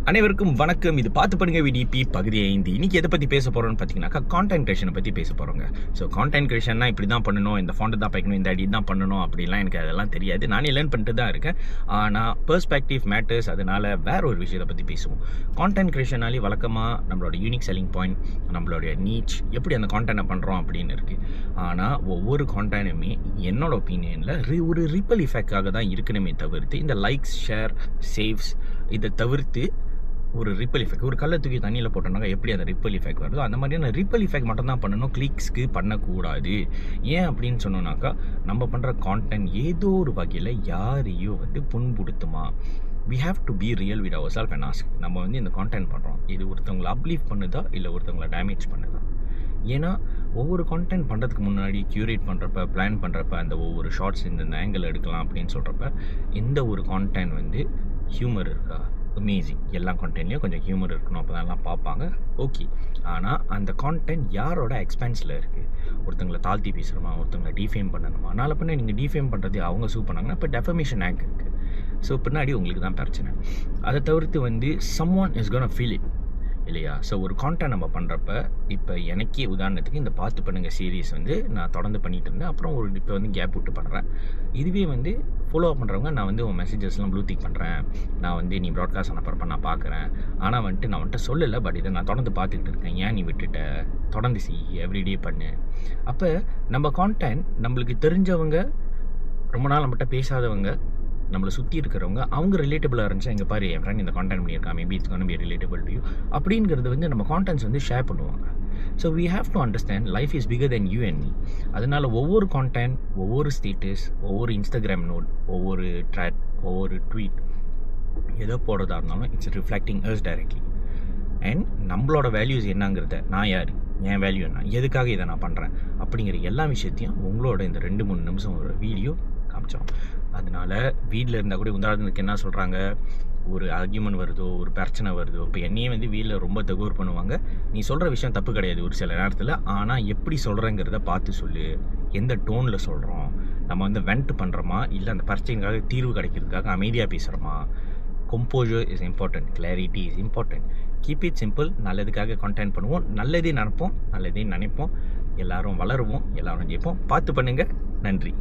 அனைவருக்கும் வணக்கம். இது பார்த்து பண்ணுங்க விடிபி பகுதி 5. இன்னைக்கு எதை பற்றி பேச போகிறோம்னு பார்த்தீங்கன்னாக்கா கான்டென்ட் கிரியேஷனை பற்றி பேச போகிறோங்க. ஸோ கான்டென்ட் கிரியேஷன்னா இப்படி தான் பண்ணணும், இந்த ஃபாண்ட் தான் வைக்கணும், இந்த ஐடி தான் பண்ணணும் அப்படிலாம் எனக்கு அதெல்லாம் தெரியாது. நானே லேர்ன் பண்ணிட்டு தான் இருக்கேன். ஆனால் பெர்ஸ்பெக்டிவ் மேட்டர்ஸ், அதனால வேற ஒரு விஷயத்தை பற்றி பேசுவோம். கான்டென்ட் கிரியேஷனாலே வழக்கமாக நம்மளோட யூனிக் செல்லிங் பாயிண்ட், நம்மளுடைய நீச், எப்படி அந்த கான்டென்ட்டை பண்ணுறோம் அப்படின்னு இருக்குது. ஆனால் ஒவ்வொரு கான்டென்ட்டுமே என்னோட ஒப்பீனியனில் ஒரு ரிப்பல் இஃபெக்டாக தான் இருக்கணுமே தவிர்த்து, இந்த லைக்ஸ், ஷேர், சேவ்ஸ் இதை தவிர்த்து ஒரு ரிப்பல் இஃபெக்ட், ஒரு கல்லை தூக்கி தண்ணியில் போட்டோம்னாக்கா எப்படி அந்த ரிப்பல் இஃபெக்ட் வருதோ அந்த மாதிரியான ரிப்பல் இஃபெக்ட் மட்டும் தான் பண்ணணும், கிளிக்ஸ்க்கு பண்ணக்கூடாது. ஏன் அப்படின்னு சொன்னோம்னாக்கா, நம்ம பண்ணுற கான்டென்ட் ஏதோ ஒரு வகையில் யாரையோ புண்படுத்துமா? we have to be real with ourselves and ask, நம்ம இந்த கான்டென்ட் பண்ணுறோம், இது ஒருத்தவங்களை அப்லீஃப்ட் பண்ணுதா இல்லை ஒருத்தவங்களை டேமேஜ் பண்ணுதா? ஏன்னா ஒவ்வொரு கான்டென்ட் பண்ணுறதுக்கு முன்னாடி க்யூரேட் பண்ணுறப்ப, பிளான் பண்ணுறப்ப, அந்த ஒவ்வொரு ஷார்ட்ஸ் இந்த ஆங்கிள் எடுக்கலாம் அப்படின்னு சொல்கிறப்ப, இந்த ஒரு கான்டென்ட் ஹியூமர் இருக்கா? அமேசிங். எல்லா கான்டென்ட்லேயும் கொஞ்சம் ஹியூமர் இருக்கணும், அப்போ தான் எல்லாம் பார்ப்பாங்க. ஓகே. ஆனால் அந்த கான்டென்ட் யாரோட எக்ஸ்பென்ஸில் இருக்குது? ஒருத்தங்களை தாழ்த்தி பேசுகிறோமா, ஒருத்தங்களை டிஃபேம் பண்ணணுமா? நாளை பின்ன நீங்கள் டிஃபேம் பண்ணுறது அவங்க சூ பண்ணாங்கன்னா இப்போ டெஃபமேஷன் ஆக்ட் இருக்குது. ஸோ பின்னாடி உங்களுக்கு தான் பிரச்சனை. அதை தவிர்த்து someone is gonna feel it இல்லையா? ஸோ ஒரு கான்டென்ட் நம்ம பண்ணுறப்ப, இப்போ எனக்கே உதாரணத்துக்கு இந்த பார்த்து பண்ணுங்கள் சீரீஸ் நான் தொடர்ந்து பண்ணிகிட்டு இருந்தேன். அப்புறம் இப்போ கேப் விட்டு பண்ணுறேன். இதுவே ஃபாலோ பண்ணுறவங்க, நான் உன் மெசேஜஸ்லாம் ப்ளூடிக் பண்ணுறேன், நான் நீ ப்ராட்காஸ்ட் அனுப்புறப்ப நான் பார்க்குறேன், ஆனால் நான் சொல்லலை, பட் இதை நான் தொடர்ந்து பார்த்துக்கிட்டு இருக்கேன், ஏன் நீ விட்டுட்ட, தொடர்ந்து எவ்ரிடே பண்ணு. அப்போ நம்ம கான்டென்ட் நம்மளுக்கு தெரிஞ்சவங்க, ரொம்ப நாள் நம்மகிட்ட பேசாதவங்க, நம்மளை சுற்றி இருக்கிறவங்க, அவங்க ரிலேட்டபிளாக இருந்துச்சா, இங்கே பாரு என் ஃப்ரெண்ட் இந்த கான்டென்ட் பண்ணியிருக்கான், maybe it's gonna be relatable to you அப்படிங்கிறது நம்ம கான்டென்ட்ஸ் ஷேர் பண்ணுவாங்க. So we have to understand life is bigger than you and me. அதனால் ஒவ்வொரு கான்டென்ட், ஒவ்வொரு ஸ்டேட்டஸ், ஒவ்வொரு இன்ஸ்டாகிராம் நோட், ஒவ்வொரு ட்ராட், ஒவ்வொரு ட்வீட் எதோ போடுறதா இருந்தாலும் it's reflecting us directly. And நம்மளோட வேல்யூஸ் என்னங்கிறத, நான் யார், என் வேல்யூ என்ன, எதுக்காக இதை நான் பண்ணுறேன் அப்படிங்கிற எல்லா விஷயத்தையும் உங்களோட இந்த 2-3 நிமிஷம் ஒரு வீடியோ காமிச்சோம். அதனால வீட்டில் இருந்தால் கூட உதாரணத்துக்கு என்ன சொல்கிறாங்க, ஒரு ஆர்கியூமெண்ட் வருதோ, ஒரு பிரச்சனை வருதோ, இப்போ என்னையே வீட்டில் ரொம்ப தகவல் பண்ணுவாங்க, நீ சொல்கிற விஷயம் தப்பு கிடையாது ஒரு சில நேரத்தில், ஆனால் எப்படி சொல்கிறேங்கிறத பார்த்து சொல்லு, எந்த டோனில் சொல்கிறோம், நம்ம வெண்ட் பண்ணுறோமா இல்லை அந்த பிரச்சனைக்காக தீர்வு கிடைக்கிறதுக்காக அமைதியாக பேசுகிறோமா? Composer is important, clarity is important. Keep it simple. நல்லதுக்காக கான்டென்ட் பண்ணுவோம், நல்லதே நடப்போம், நல்லதே நினைப்போம், எல்லாரும் வளருவோம், எல்லாரும் ஜெயிப்போம். பார்த்து பண்ணுங்கள். நன்றி.